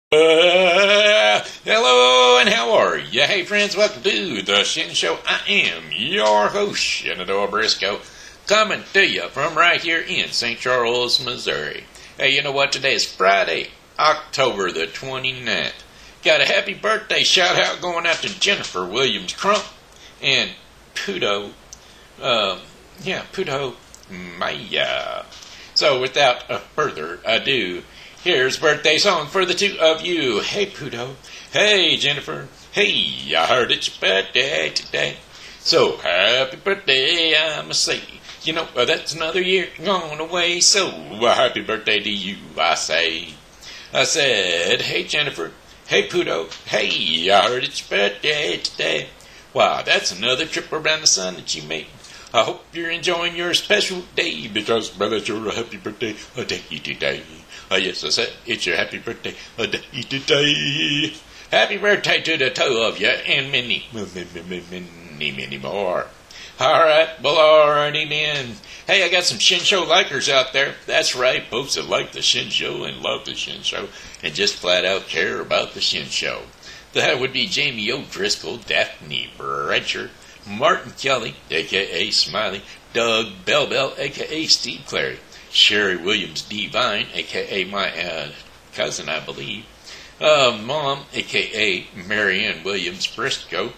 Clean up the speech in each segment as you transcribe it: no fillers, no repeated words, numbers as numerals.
Hello and how are you? Hey friends, welcome to the Shen Show. I am your host, Shen, a.k.a. Briscoe, coming to you from right here in St. Charles, Missouri. Hey, you know what? Today is Friday, October the 29th. Got a happy birthday shout out going out to Jennifer Williams Crum and Puto, Puto Maya. So without further ado, here's birthday song for the two of you. Hey, Puto. Hey, Jennifer. Hey, I heard it's your birthday today. So, happy birthday, I must say. You know, that's another year gone away. So, happy birthday to you, I say. I said, hey, Jennifer. Hey, Puto. Hey, I heard it's your birthday today. Wow, that's another trip around the sun that you made. I hope you're enjoying your special day because, brother, it's your happy birthday day today. Yes, I said, it's your happy birthday day today. Happy birthday to the two of you and many more. All right, well, alrighty then. Hey, I got some Shen Show likers out there. That's right, folks that like the Shen Show and love the Shen Show and just flat out care about the Shen Show. That would be Jamie O'Driscoll, Daphne, Bradsher, Martin Kelly, a.k.a. Smiley, Doug Bell, a.k.a. Steve Clary, Sherry Williams Devine, a.k.a. my cousin, I believe, Mom, a.k.a. Marianne Williams Briscoe,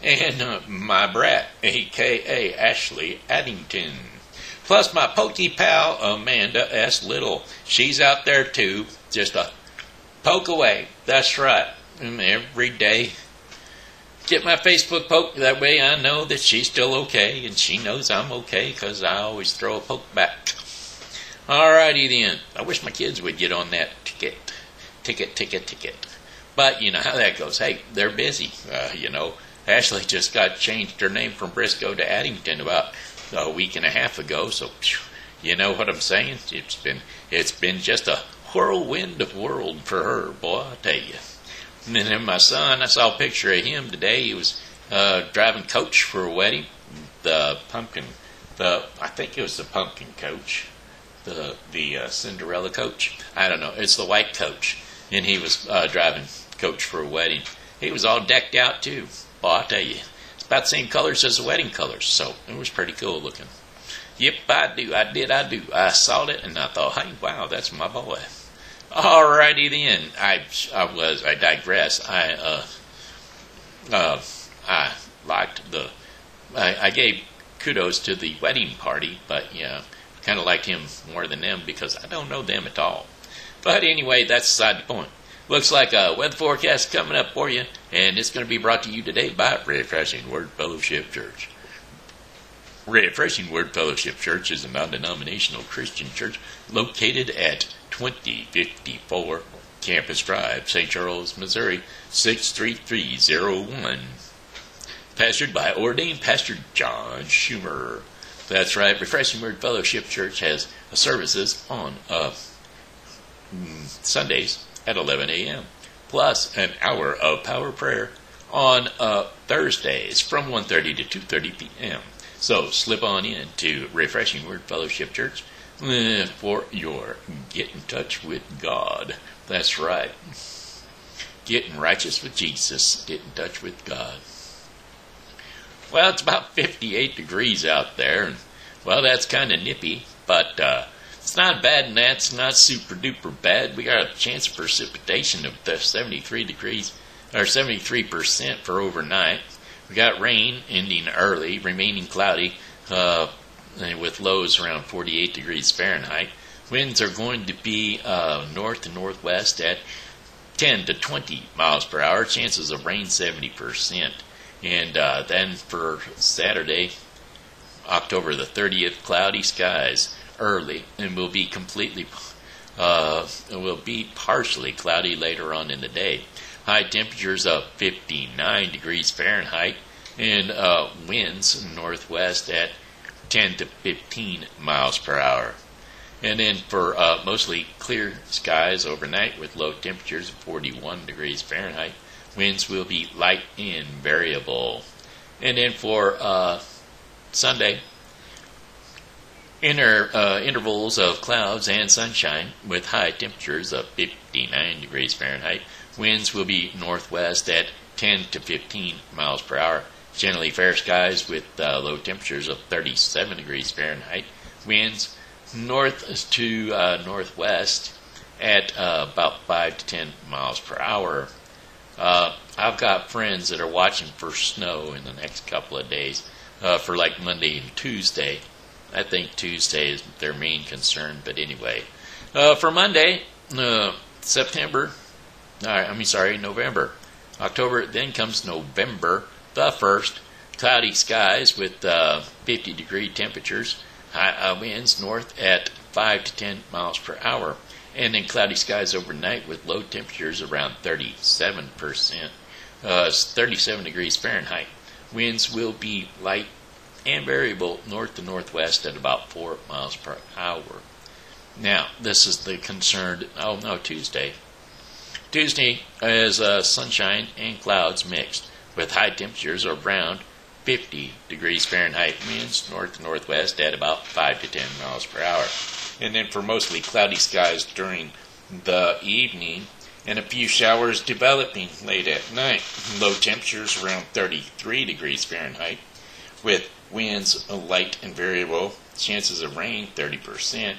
and my Brat, a.k.a. Ashley Addington. Plus my Pokey pal, Amanda S. Little. She's out there too, just a poke away. That's right. Every day. Get my Facebook poke, that way I know that she's still okay, and she knows I'm okay, because I always throw a poke back. Alrighty then. I wish my kids would get on that ticket. But you know how that goes. Hey, they're busy. Ashley just changed her name from Briscoe to Addington about a week and a half ago, so you know what I'm saying? It's been just a whirlwind of world for her, boy, I tell you. And then my son, I saw a picture of him today. He was driving coach for a wedding. I think it was the pumpkin coach. The Cinderella coach. I don't know. It's the white coach. And he was driving coach for a wedding. He was all decked out too. Boy, I tell you. It's about the same colors as the wedding colors. So it was pretty cool looking. Yep, I do. I saw it and I thought, hey, wow, that's my boy. Alrighty then. I digress. I gave kudos to the wedding party, but yeah, kind of liked him more than them because I don't know them at all. But anyway, that's beside the point. Looks like a weather forecast coming up for you, and it's going to be brought to you today by Refreshing Word Fellowship Church. Refreshing Word Fellowship Church is a non-denominational Christian church located at 2054 Campus Drive, St. Charles, Missouri, 63301. Pastored by ordained Pastor John Schumer. That's right, Refreshing Word Fellowship Church has services on Sundays at 11 a.m. plus an hour of power prayer on Thursdays from 1:30 to 2:30 p.m. So slip on in to Refreshing Word Fellowship Church for your get in touch with God. That's right. Getting righteous with Jesus. Get in touch with God. Well, it's about 58 degrees out there. And, well, that's kind of nippy. But it's not bad and that's not super duper bad. We got a chance of precipitation of 73 degrees, or 73% for overnight. We got rain ending early, remaining cloudy, with lows around 48 degrees Fahrenheit. Winds are going to be north to northwest at 10 to 20 miles per hour. Chances of rain 70%. And then for Saturday, October the 30th, cloudy skies early, and will be partially cloudy later on in the day. High temperatures of 59 degrees Fahrenheit and winds northwest at 10 to 15 miles per hour. And then for mostly clear skies overnight with low temperatures of 41 degrees Fahrenheit, winds will be light and variable. And then for Sunday, Intervals of clouds and sunshine with high temperatures of 59 degrees Fahrenheit. Winds will be northwest at 10 to 15 miles per hour. Generally fair skies with low temperatures of 37 degrees Fahrenheit. Winds north to northwest at about 5 to 10 miles per hour. I've got friends that are watching for snow in the next couple of days for like Monday and Tuesday. I think Tuesday is their main concern, but anyway. For Monday, November. October, then comes November the 1st. Cloudy skies with 50-degree temperatures. High winds north at 5 to 10 miles per hour. And then cloudy skies overnight with low temperatures around 37 degrees Fahrenheit. Winds will be light and variable north to northwest at about 4 miles per hour. Now, this is the concerned, Tuesday. Tuesday is sunshine and clouds mixed with high temperatures around 50 degrees Fahrenheit. Winds north to northwest at about 5 to 10 miles per hour. And then for mostly cloudy skies during the evening and a few showers developing late at night. Low temperatures around 33 degrees Fahrenheit with winds light and variable. Chances of rain 30%.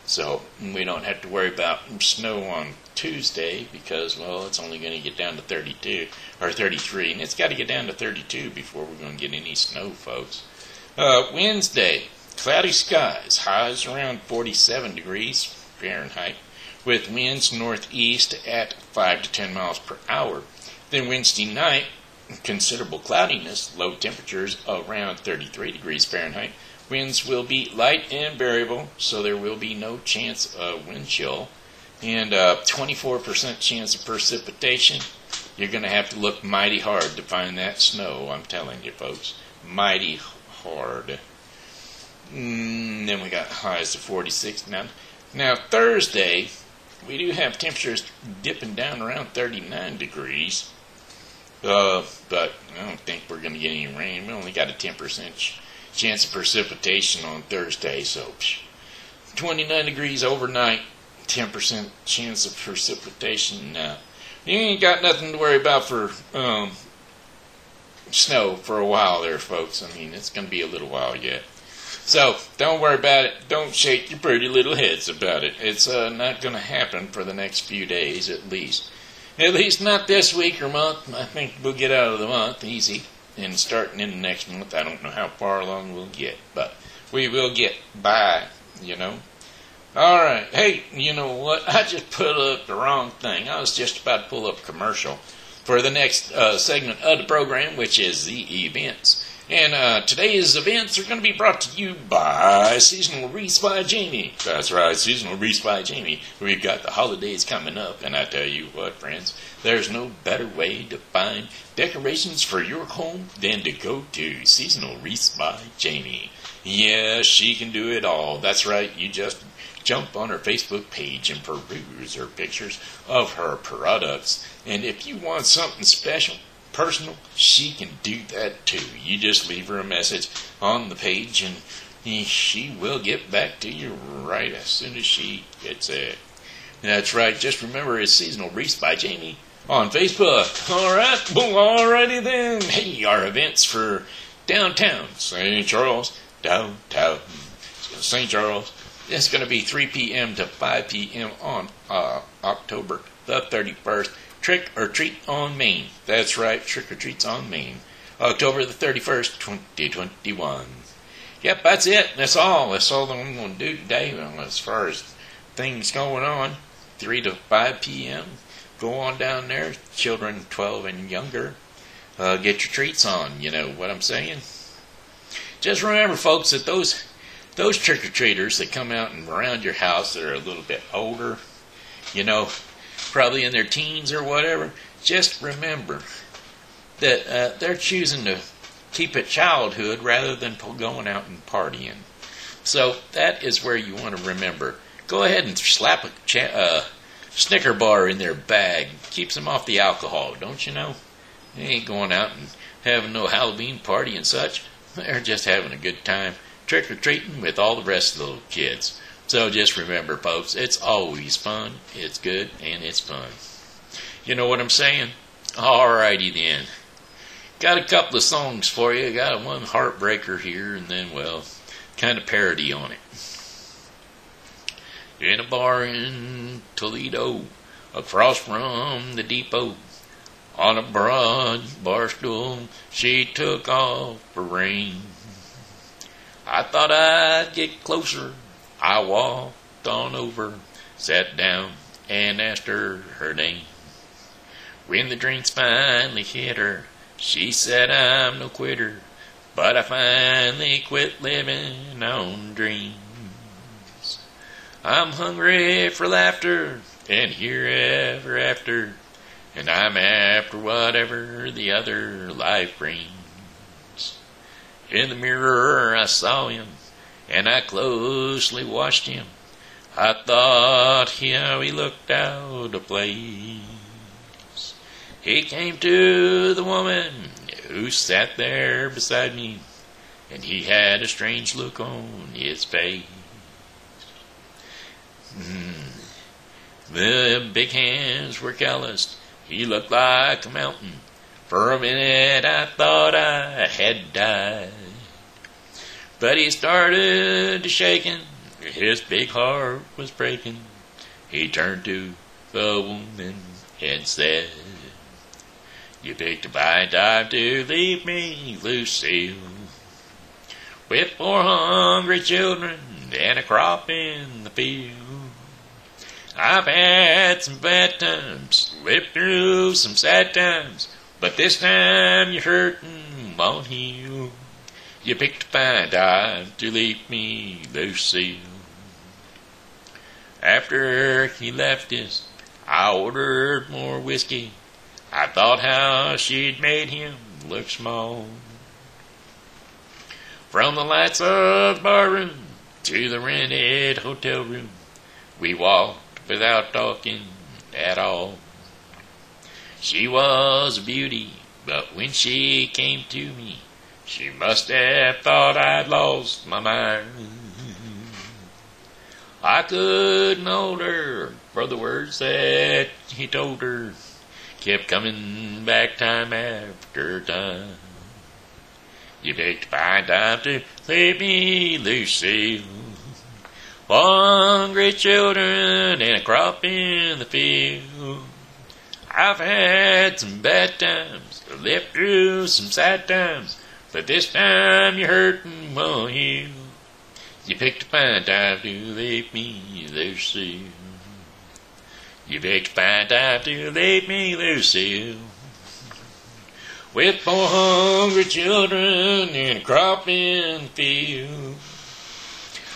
So we don't have to worry about snow on Tuesday because, well, it's only going to get down to 32 or 33, and it's got to get down to 32 before we're going to get any snow, folks. Wednesday, cloudy skies, highs around 47 degrees Fahrenheit, with winds northeast at 5 to 10 miles per hour. Then Wednesday night, considerable cloudiness, low temperatures around 33 degrees Fahrenheit. Winds will be light and variable, so there will be no chance of wind chill. And 24% chance of precipitation. You're going to have to look mighty hard to find that snow, I'm telling you, folks. Mighty hard. Then we got highs of 46. Now Thursday, we do have temperatures dipping down around 39 degrees. But I don't think we're going to get any rain. We only got a 10% chance of precipitation on Thursday, so 29 degrees overnight, 10% chance of precipitation. Now, you ain't got nothing to worry about for snow for a while there, folks. I mean, it's going to be a little while yet. So, don't worry about it. Don't shake your pretty little heads about it. It's not going to happen for the next few days, at least. At least not this week or month. I think we'll get out of the month easy. And starting in the next month, I don't know how far along we'll get. But we will get by, you know. Alright, hey, you know what? I just put up the wrong thing. I was just about to pull up a commercial for the next segment of the program, which is the events. And today's events are going to be brought to you by Seasonal Wreaths by Jamie. That's right, Seasonal Wreaths by Jamie. We've got the holidays coming up, and I tell you what, friends, there's no better way to find decorations for your home than to go to Seasonal Wreaths by Jamie. Yeah, she can do it all. That's right, you just jump on her Facebook page and peruse her pictures of her products. And if you want something special, personal, she can do that too. You just leave her a message on the page and she will get back to you right as soon as she gets it. That's right, just remember it's Seasonal Wreaths by Jamie on Facebook. Alright, well, alrighty then. Hey, our events for downtown St. Charles, downtown St. Charles. It's going to be 3 p.m. to 5 p.m. on October the 31st. Trick or Treat on Main. That's right, Trick or Treats on Main. October the 31st, 2021. Yep, that's it. That's all. That's all that I'm going to do today as far as things going on. 3 to 5 p.m. Go on down there. Children 12 and younger. Get your treats on. You know what I'm saying? Just remember, folks, that those trick-or-treaters that come out and around your house that are a little bit older, you know, probably in their teens or whatever, just remember that they're choosing to keep it childhood rather than going out and partying. So that is where you want to remember. Go ahead and slap a Snicker bar in their bag. Keeps them off the alcohol, don't you know? They ain't going out and having no Halloween party and such. They're just having a good time trick-or-treating with all the rest of the little kids. So just remember, folks, it's always fun, it's good, and it's fun. You know what I'm saying? Alrighty then. Got a couple of songs for you. Got one heartbreaker here, and then, well, kind of parody on it. In a bar in Toledo, across from the depot, on a broad bar stool, she took off her ring. I thought I'd get closer. I walked on over, sat down, and asked her name. When the drinks finally hit her, she said, I'm no quitter, but I finally quit living on dreams. I'm hungry for laughter, and here ever after, and I'm after whatever the other life brings. In the mirror I saw him, and I closely watched him. I thought how he looked out of place. He came to the woman who sat there beside me, and he had a strange look on his face. The big hands were calloused. He looked like a mountain. For a minute I thought I had died. But he started to shaking. His big heart was breaking. He turned to the woman and said, You picked a fine time to leave me, Lucille, with 4 hungry children and a crop in the field. I've had some bad times, lived through some sad times, but this time your hurting won't heal. You picked a fine time to leave me, Lucille. After he left us, I ordered more whiskey. I thought how she'd made him look small. From the lights of the barroom to the rented hotel room, we walked without talking at all. She was a beauty, but when she came to me, she must have thought I'd lost my mind. I couldn't hold her, for the words that he told her kept coming back time after time. You picked a fine time to leave me, Lucille. 4 hungry children and a crop in the field. I've had some bad times, lived through some sad times, but this time you're hurting won't heal. You picked a fine time to leave me, Lucille. You picked a fine time to leave me, Lucille, with 4 hungry children and a crop in the field.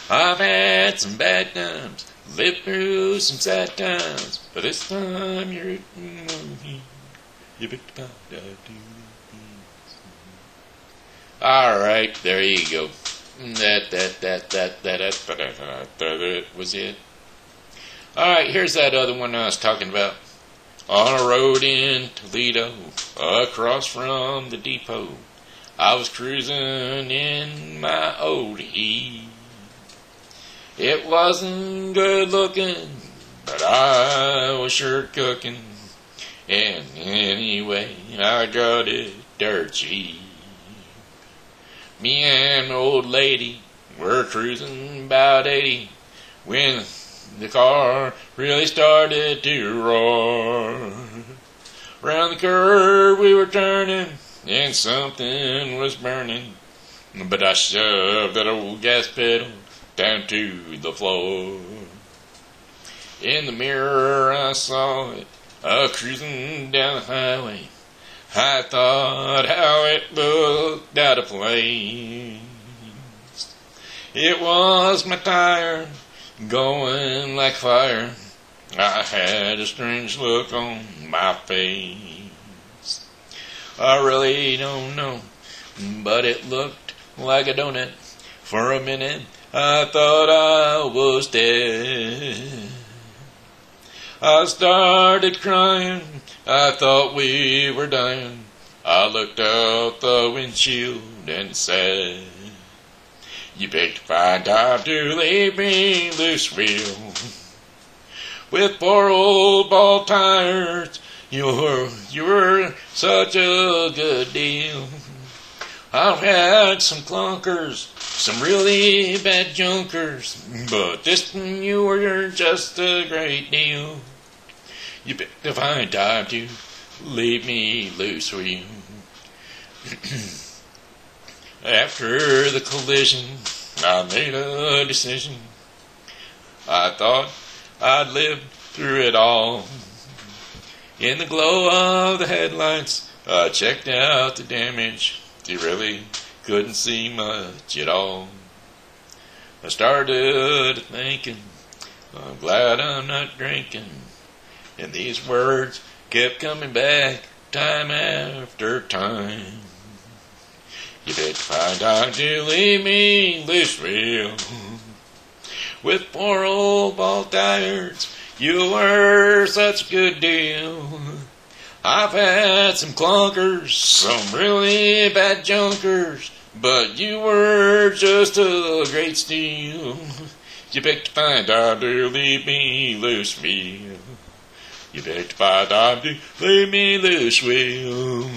I've had some bad times, lived through some sad times, but this time you're hurting won't heal. You picked a fine time to leave me. All right, there you go. That was it. Alright, here's that other one I was talking about. On a road in Toledo, across from the depot, I was cruising in my old Heat. It wasn't good looking, but I was sure cooking. And anyway, I got it dirt cheap. Me and my old lady were cruising about 80 when the car really started to roar. Round the curve we were turning and something was burning, but I shoved that old gas pedal down to the floor. In the mirror I saw it cruising down the highway. I thought how it looked out of place. It was my tire going like fire. I had a strange look on my face. I really don't know, but it looked like a donut. For a minute I thought I was dead. I started crying, I thought we were dying. I looked out the windshield and said, You picked a fine time to leave me loose, Will. With poor old bald tires, you were such a good deal. I've had some clunkers, some really bad junkers, but this one you were just a great deal. You picked a fine time to leave me loose, Will. After the collision, I made a decision. I thought I'd lived through it all. In the glow of the headlights, I checked out the damage. You really couldn't see much at all. I started thinking, I'm glad I'm not drinking. And these words kept coming back time after time. You picked a fine time to leave me loose, Will. With poor old bald tires, you were such a good deal. I've had some clunkers, some really bad junkers, but you were just a great steal. You picked a fine time to leave me loose, Will. You picked a fine time to leave me loose, Will.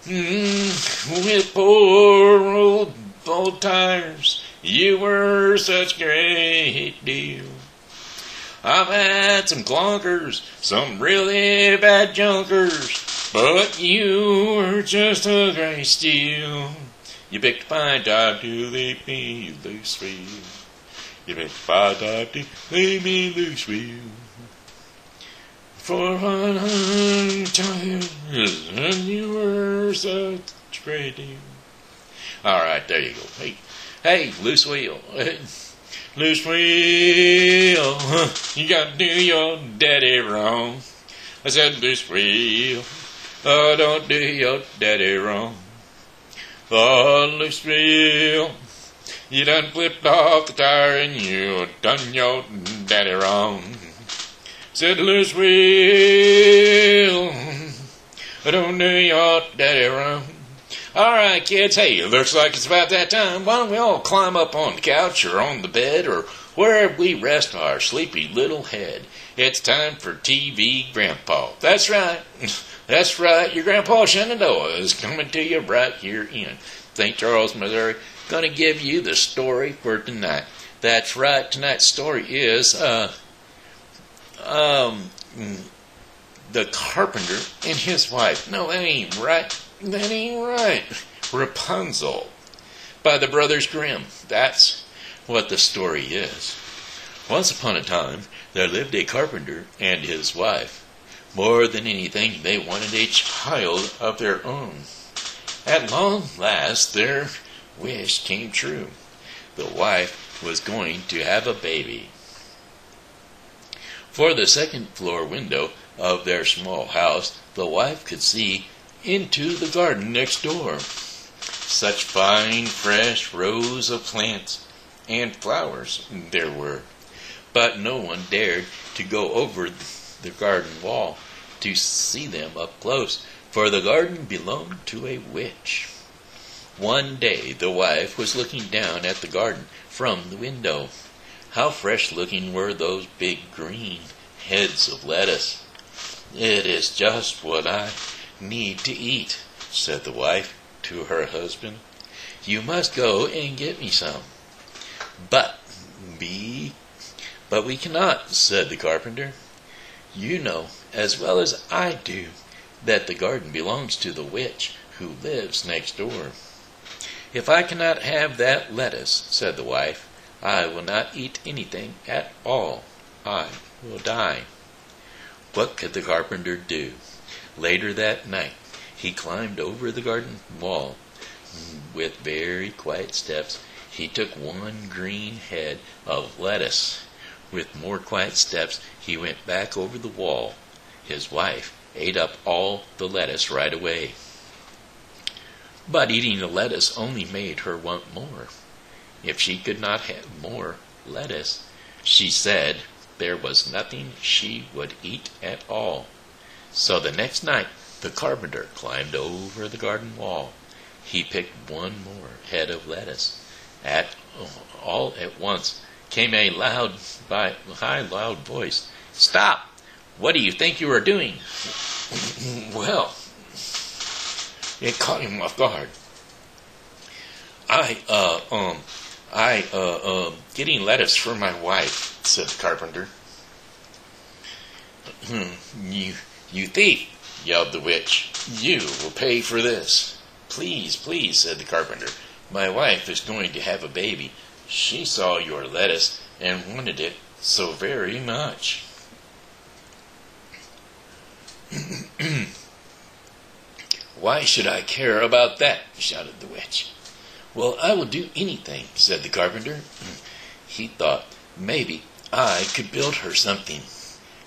With poor old bald tires, you were such a great deal. I've had some clunkers, some really bad junkers, but you were just a great steal. You picked a fine time to leave me loose, Will. You picked a fine time to leave me loose, Will. For 100 times, and you were such a great deal. All right, there you go. Hey, loose wheel. Loose wheel, you got to do your daddy wrong. I said, loose wheel, oh, don't do your daddy wrong. Oh, loose wheel, you done flipped off the tire and you done your daddy wrong. Said, loose wheel, don't do your daddy wrong. All right, kids, hey, it looks like it's about that time. Why don't we all climb up on the couch or on the bed or wherever we rest our sleepy little head. It's time for TV Grandpa. That's right. That's right. Your Grandpa Shenandoah is coming to you right here in St. Charles, Missouri. Going to give you the story for tonight. That's right. Tonight's story is the carpenter and his wife. No, that ain't right. That ain't right. Rapunzel by the Brothers Grimm. That's what the story is. Once upon a time, there lived a carpenter and his wife. More than anything, they wanted a child of their own. At long last, their wish came true. The wife was going to have a baby. For the second floor window of their small house, the wife could see into the garden next door. Such fine, fresh rows of plants and flowers there were. But no one dared to go over the garden wall to see them up close, for the garden belonged to a witch. One day the wife was looking down at the garden from the window. How fresh-looking were those big green heads of lettuce. It is just what I need to eat, said the wife to her husband. You must go and get me some. But we cannot, said the carpenter. You know as well as I do that the garden belongs to the witch who lives next door. If I cannot have that lettuce, said the wife, I will not eat anything at all. I will die. What could the carpenter do? Later that night, he climbed over the garden wall. With very quiet steps, he took one green head of lettuce. With more quiet steps, he went back over the wall. His wife ate up all the lettuce right away. But eating the lettuce only made her want more. If she could not have more lettuce, she said there was nothing she would eat at all. So the next night, the carpenter climbed over the garden wall. He picked one more head of lettuce. All at once came a high, loud voice. "Stop! What do you think you are doing?" Well, it caught him off guard. Getting lettuce for my wife," said the carpenter. You thief," yelled the witch. "You will pay for this." "Please, please," said the carpenter. "My wife is going to have a baby. She saw your lettuce and wanted it so very much." "Why should I care about that?" shouted the witch. "Well, I will do anything," said the carpenter. He thought, maybe I could build her something.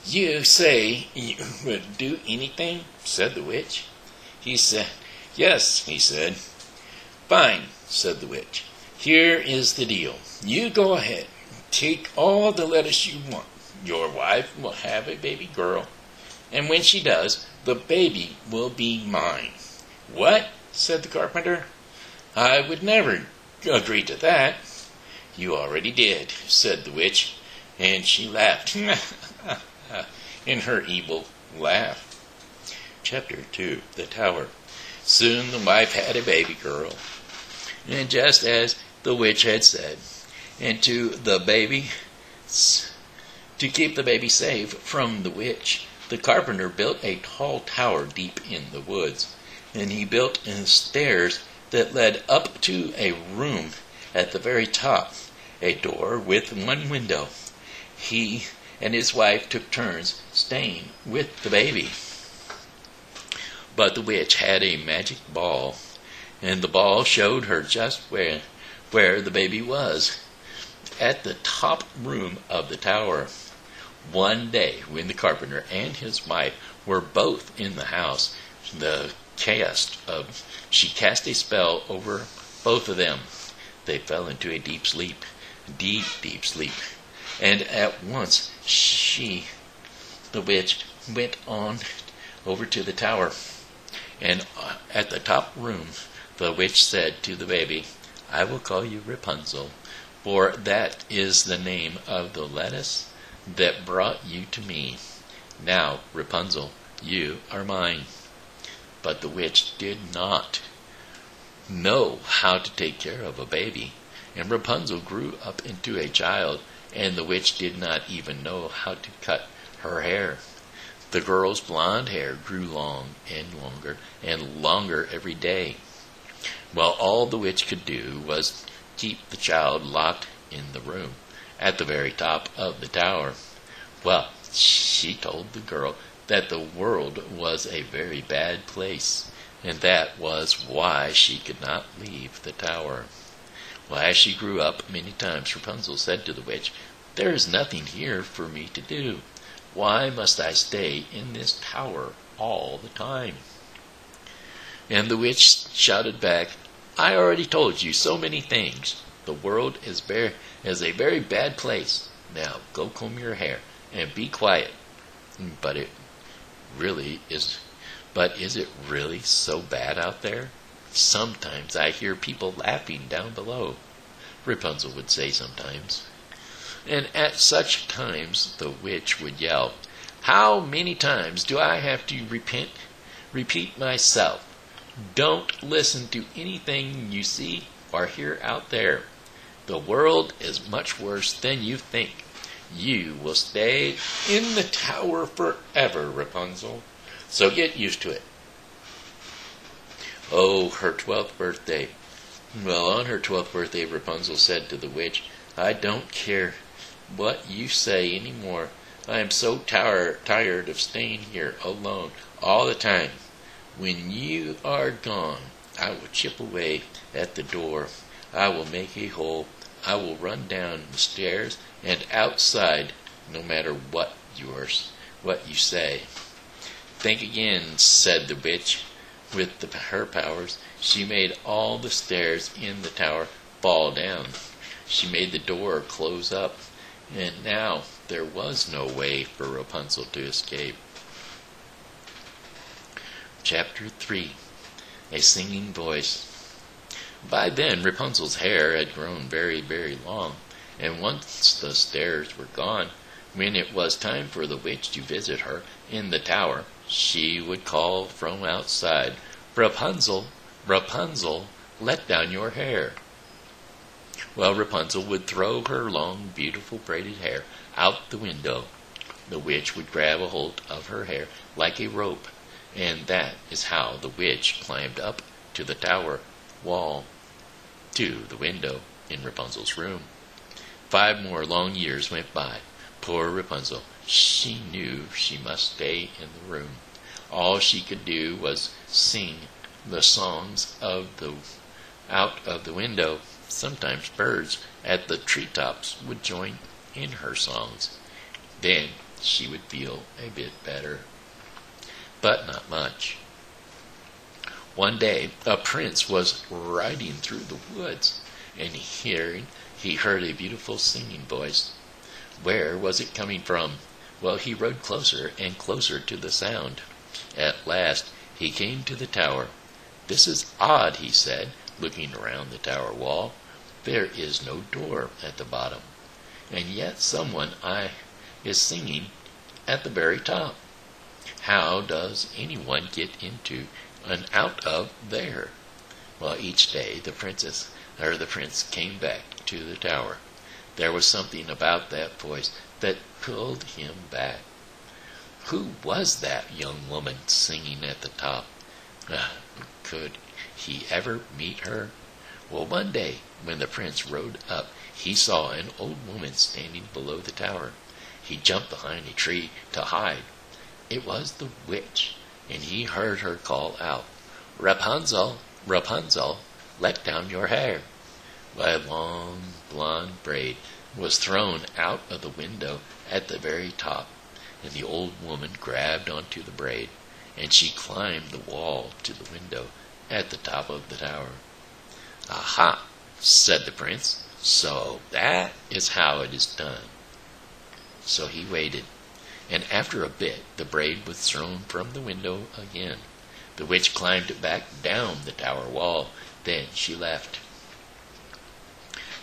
"You say you would do anything?" said the witch. He said, "Yes," he said. "Fine," said the witch. "Here is the deal. You go ahead. Take all the lettuce you want. Your wife will have a baby girl. And when she does, the baby will be mine." "What?" said the carpenter. "I would never agree to that." "You already did," said the witch, and she laughed in her evil laugh. Chapter 2, The Tower. Soon the wife had a baby girl, and just as the witch had said, and to keep the baby safe from the witch, the carpenter built a tall tower deep in the woods, and he built stairs that led up to a room at the very top, a door with one window. He and his wife took turns staying with the baby. But the witch had a magic ball, and the ball showed her just where the baby was, at the top room of the tower. One day, when the carpenter and his wife were both in the house, she cast a spell over both of them. They fell into a deep sleep, deep sleep, and at once the witch, went on over to the tower, and at the top room, the witch said to the baby, "I will call you Rapunzel, for that is the name of the lettuce that brought you to me. Now, Rapunzel, you are mine." But the witch did not know how to take care of a baby, and Rapunzel grew up into a child, and the witch did not even know how to cut her hair. The girl's blonde hair grew long and longer every day, while all the witch could do was keep the child locked in the room at the very top of the tower. Well, she told the girl that the world was a very bad place, and that was why she could not leave the tower. Well, as she grew up many times, Rapunzel said to the witch, "There is nothing here for me to do. Why must I stay in this tower all the time?" And the witch shouted back, "I already told you so many things. The world is a very bad place. Now go comb your hair and be quiet." But is it really so bad out there? "Sometimes I hear people laughing down below," Rapunzel would say sometimes. And at such times the witch would yell, "How many times do I have to repeat myself? Don't listen to anything you see or hear out there. The world is much worse than you think. You will stay in the tower forever, Rapunzel. So get used to it." Oh, her 12th birthday. Well, on her 12th birthday, Rapunzel said to the witch, "I don't care what you say anymore. I am so tired of staying here alone all the time. When you are gone, I will chip away at the door. I will make a hole. I will run down the stairs and outside, no matter what you say." "Think again," said the witch. With her powers, she made all the stairs in the tower fall down. She made the door close up, and now there was no way for Rapunzel to escape. Chapter 3, A Singing Voice. By then Rapunzel's hair had grown very, very long, and once the stairs were gone, when it was time for the witch to visit her in the tower, she would call from outside, "Rapunzel, Rapunzel, let down your hair." Well, Rapunzel would throw her long, beautiful braided hair out the window. The witch would grab a hold of her hair like a rope, and that is how the witch climbed up to the tower wall, to the window in Rapunzel's room. 5 more long years went by. Poor Rapunzel, she knew she must stay in the room. All she could do was sing the songs out of the window. Sometimes birds at the treetops would join in her songs. Then she would feel a bit better. But not much. One day, a prince was riding through the woods, and he heard a beautiful singing voice. Where was it coming from? Well, he rode closer and closer to the sound. At last, he came to the tower. "This is odd," he said, looking around the tower wall. "There is no door at the bottom, and yet someone is singing at the very top. How does anyone get into and out of there?" Well, each day the prince came back to the tower. There was something about that voice that pulled him back. Who was that young woman singing at the top? Could he ever meet her? Well, one day, when the prince rode up, he saw an old woman standing below the tower. He jumped behind a tree to hide. It was the witch, and he heard her call out, "Rapunzel, Rapunzel, let down your hair." A long blonde braid was thrown out of the window at the very top, and the old woman grabbed onto the braid, and she climbed the wall to the window at the top of the tower. "Aha," said the prince, "so that is how it is done." So he waited, and after a bit the braid was thrown from the window again. The witch climbed back down the tower wall. Then she left.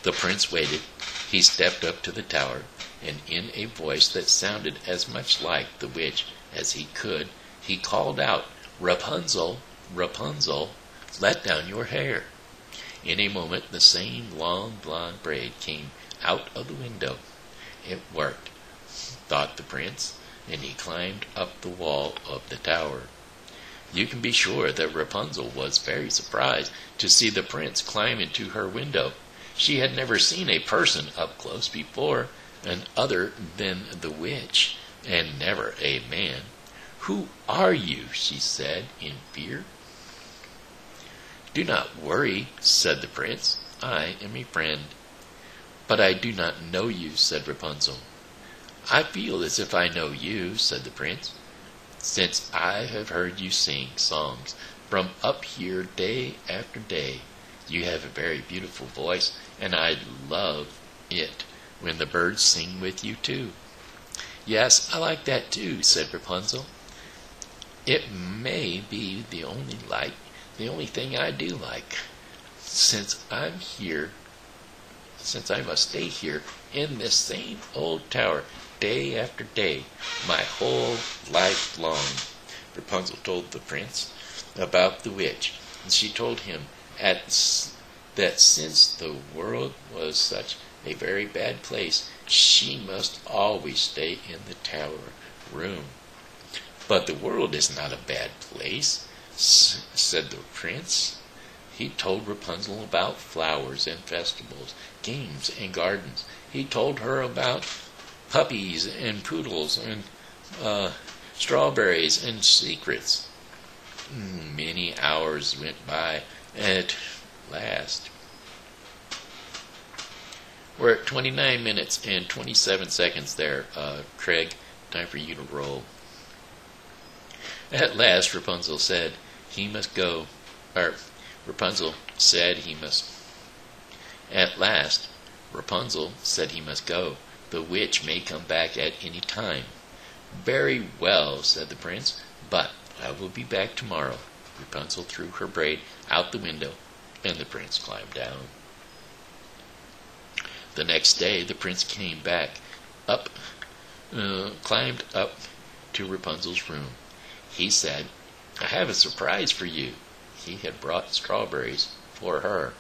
The prince waited. He stepped up to the tower, and in a voice that sounded as much like the witch as he could, he called out, "Rapunzel, Rapunzel, let down your hair." In a moment the same long blonde braid came out of the window. It worked, thought the prince, and he climbed up the wall of the tower. You can be sure that Rapunzel was very surprised to see the prince climb into her window. She had never seen a person up close before, and other than the witch, and never a man. "Who are you?" she said in fear. "Do not worry," said the prince. "I am a friend." "But I do not know you," said Rapunzel. "I feel as if I know you," said the prince, "since I have heard you sing songs from up here day after day. You have a very beautiful voice, and I love it when the birds sing with you too." "Yes, I like that too," said Rapunzel. "It may be the only thing I do like, since I must stay here in this same old tower day after day, my whole life long." Rapunzel told the prince about the witch, and she told him that since the world was such a very bad place, she must always stay in the tower room. "But the world is not a bad place," said the prince. He told Rapunzel about flowers and festivals, games and gardens. He told her about puppies and poodles and strawberries and secrets. Many hours went by. At last, we're at 29 minutes and 27 seconds there. Craig, time for you to roll. At last, Rapunzel said he must go. Rapunzel said he must. At last, Rapunzel said he must go. The witch may come back at any time. "Very well," said the prince, "but I will be back tomorrow." Rapunzel threw her braid out the window. and the prince climbed down. The next day the prince came back up, climbed up to Rapunzel's room. He said, "I have a surprise for you." He had brought strawberries for her.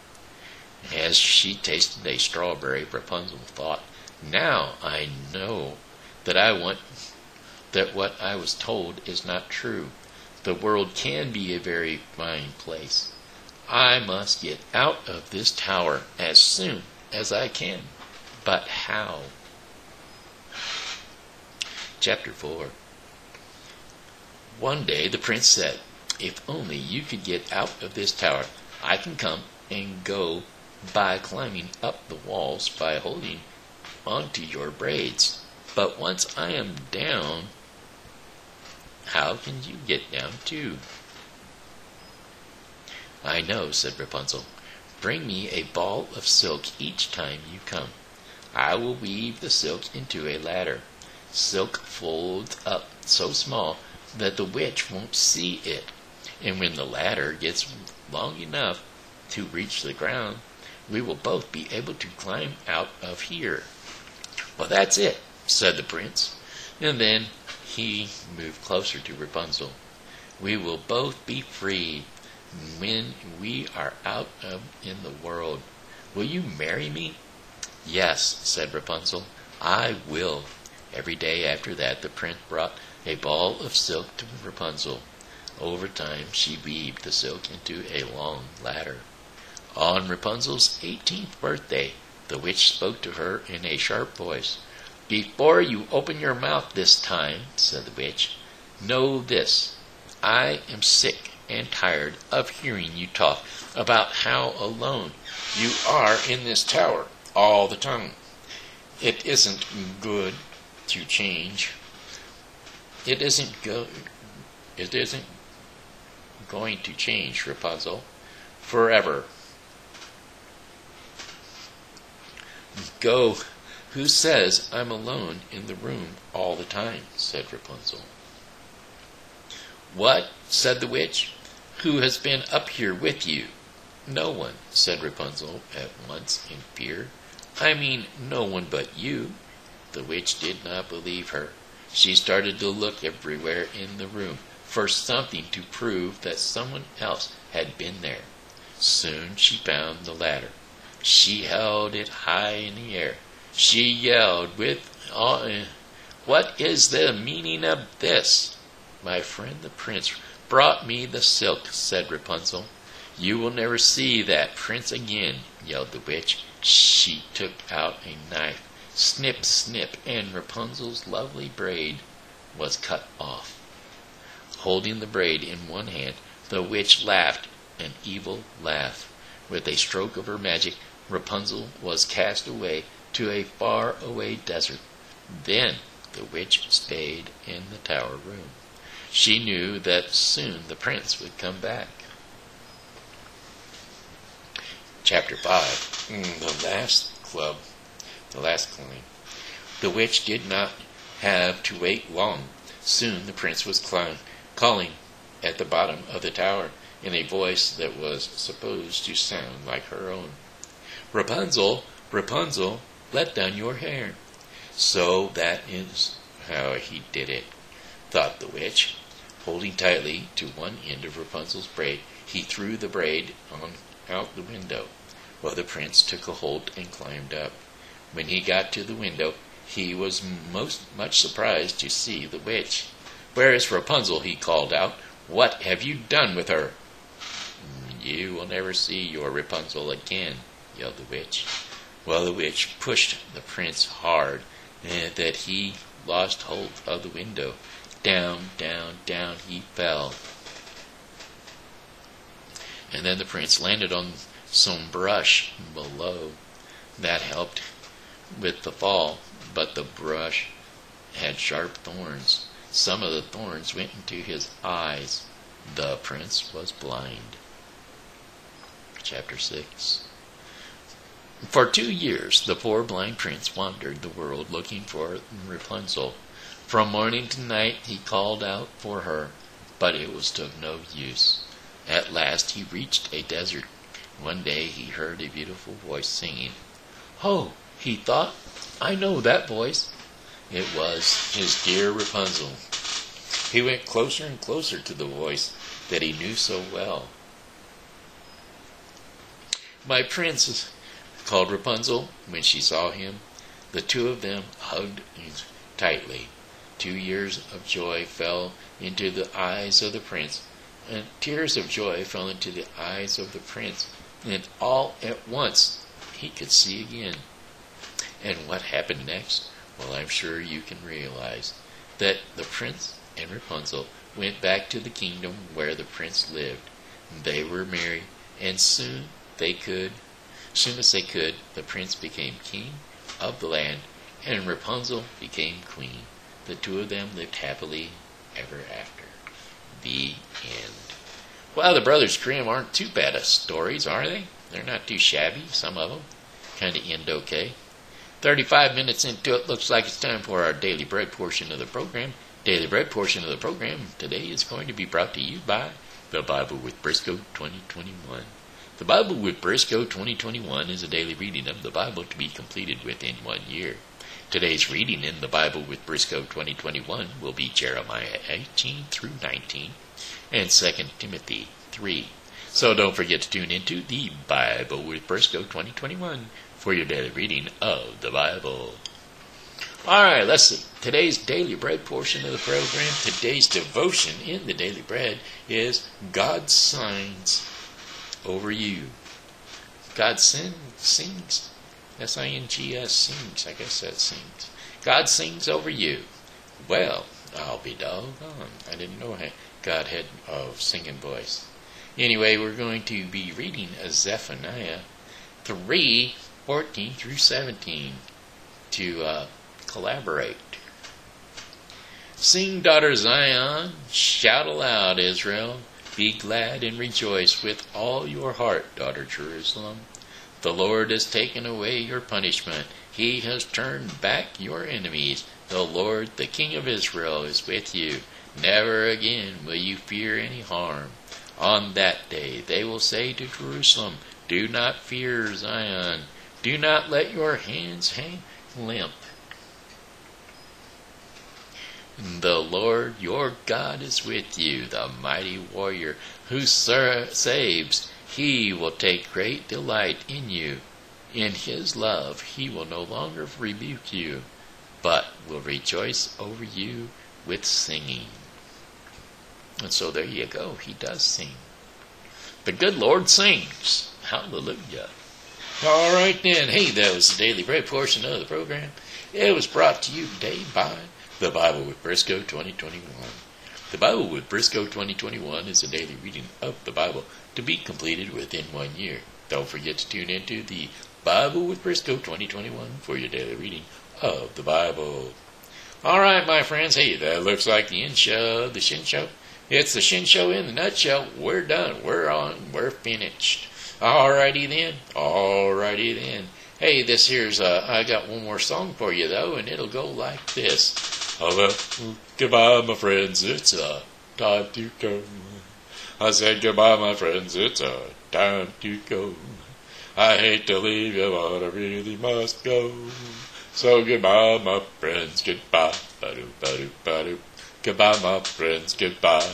As she tasted a strawberry, Rapunzel thought, "Now I know that what I was told is not true. The world can be a very fine place. I must get out of this tower as soon as I can. But how?" Chapter 4. One day the prince said, "If only you could get out of this tower, I can come and go by climbing up the walls by holding onto your braids. But once I am down, how can you get down too?" "I know," said Rapunzel. "Bring me a ball of silk each time you come. I will weave the silk into a ladder. Silk folds up so small that the witch won't see it. And when the ladder gets long enough to reach the ground, we will both be able to climb out of here." "Well, that's it," said the prince. And then he moved closer to Rapunzel. "We will both be free when we are out in the world. Will you marry me?" "Yes," said Rapunzel, "I will." Every day after that the prince brought a ball of silk to Rapunzel. Over time she weaved the silk into a long ladder. On Rapunzel's 18th birthday, the witch spoke to her in a sharp voice. "Before you open your mouth this time," said the witch, "know this. I am sick and tired of hearing you talk about how alone you are in this tower all the time. It isn't good to change. It isn't going to change, Rapunzel, forever. Go. Who says I'm alone in the room all the time?" said Rapunzel. "What?" said the witch. "Who has been up here with you?" "No one," said Rapunzel at once in fear. "I mean no one but you." The witch did not believe her. She started to look everywhere in the room for something to prove that someone else had been there. Soon she found the ladder. She held it high in the air. She yelled "What is the meaning of this?" "My friend the prince brought me the silk," said Rapunzel. "You will never see that prince again," yelled the witch. She took out a knife. Snip, snip, and Rapunzel's lovely braid was cut off. Holding the braid in one hand, the witch laughed an evil laugh. With a stroke of her magic, Rapunzel was cast away to a far-away desert. Then the witch stayed in the tower room. She knew that soon the prince would come back. Chapter 5. The last climb. The witch did not have to wait long. Soon the prince was calling at the bottom of the tower in a voice that was supposed to sound like her own. "Rapunzel, Rapunzel, let down your hair." So that is how he did it, thought the witch. Holding tightly to one end of Rapunzel's braid, he threw the braid out the window. Well, the prince took a hold and climbed up. When he got to the window, he was much surprised to see the witch. "Where is Rapunzel?" he called out. "What have you done with her?" "You will never see your Rapunzel again," yelled the witch. Well, the witch pushed the prince hard, that he lost hold of the window. Down, down, down he fell. And then the prince landed on some brush below. That helped with the fall, but the brush had sharp thorns. Some of the thorns went into his eyes. The prince was blind. Chapter 6. For 2 years, the poor blind prince wandered the world looking for Rapunzel. From morning to night he called out for her, but it was of no use. At last he reached a desert. One day he heard a beautiful voice singing. "Oh," he thought, "I know that voice." It was his dear Rapunzel. He went closer and closer to the voice that he knew so well. "My prince," called Rapunzel when she saw him. The two of them hugged tightly. 2 years of joy fell into the eyes of the prince, and tears of joy fell into the eyes of the prince, and all at once he could see again. And what happened next? Well, I'm sure you can realize that the prince and Rapunzel went back to the kingdom where the prince lived. They were married, and soon as they could, the prince became king of the land, and Rapunzel became queen. The two of them lived happily ever after. The end. Well, the Brothers Crum aren't too bad of stories, are they? They're not too shabby, some of them. Kind of end okay. 35 minutes into it, looks like it's time for our Daily Bread portion of the program. Daily Bread portion of the program today is going to be brought to you by the Bible with Briscoe 2021. The Bible with Briscoe 2021 is a daily reading of the Bible to be completed within 1 year. Today's reading in the Bible with Briscoe 2021 will be Jeremiah 18 through 19 and 2 Timothy 3. So don't forget to tune into the Bible with Briscoe 2021 for your daily reading of the Bible. All right, let's see. Today's Daily Bread portion of the program, today's devotion in the Daily Bread is God's Signs over you. God sings. S-I-N-G-S, sings. I guess that sings. God sings over you. Well, I'll be doggone. I didn't know God had a singing voice. Anyway, we're going to be reading Zephaniah 3:14 through 17 to collaborate. Sing, daughter Zion, shout aloud, Israel. Be glad and rejoice with all your heart, daughter Jerusalem. The Lord has taken away your punishment. He has turned back your enemies. The Lord, the King of Israel, is with you. Never again will you fear any harm. On that day they will say to Jerusalem, do not fear, Zion. Do not let your hands hang limp. The Lord your God is with you, the mighty warrior who saves. He will take great delight in you. In his love he will no longer rebuke you, but will rejoice over you with singing. And so there you go. He does sing. The good Lord sings. Hallelujah. All right then. Hey, that was the Daily Bread portion of the program. It was brought to you today by the Bible with Briscoe 2021. The Bible with Briscoe 2021 is a daily reading of the Bible to be completed within 1 year. Don't forget to tune into the Bible with Briscoe 2021 for your daily reading of the Bible. All right, my friends. Hey, that looks like the end show, the Shen show. It's the Shen show in the nutshell. We're done. We're on. We're finished. Alrighty then. Hey, this here's, I got one more song for you, though, and it'll go like this. Goodbye, my friends, it's time to go. I said goodbye, my friends, it's time to go. I hate to leave you, but I really must go. So goodbye, my friends, goodbye. Ba-doop. Goodbye, my friends, goodbye.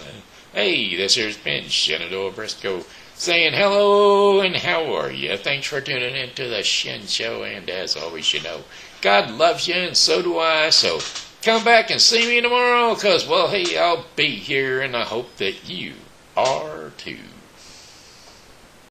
Hey, this here's been Shen, a.k.a. Briscoe, saying hello and how are you? Thanks for tuning in to the Shen Show, and as always, you know, God loves you and so do I, so come back and see me tomorrow, because, well, hey, I'll be here, and I hope that you are too.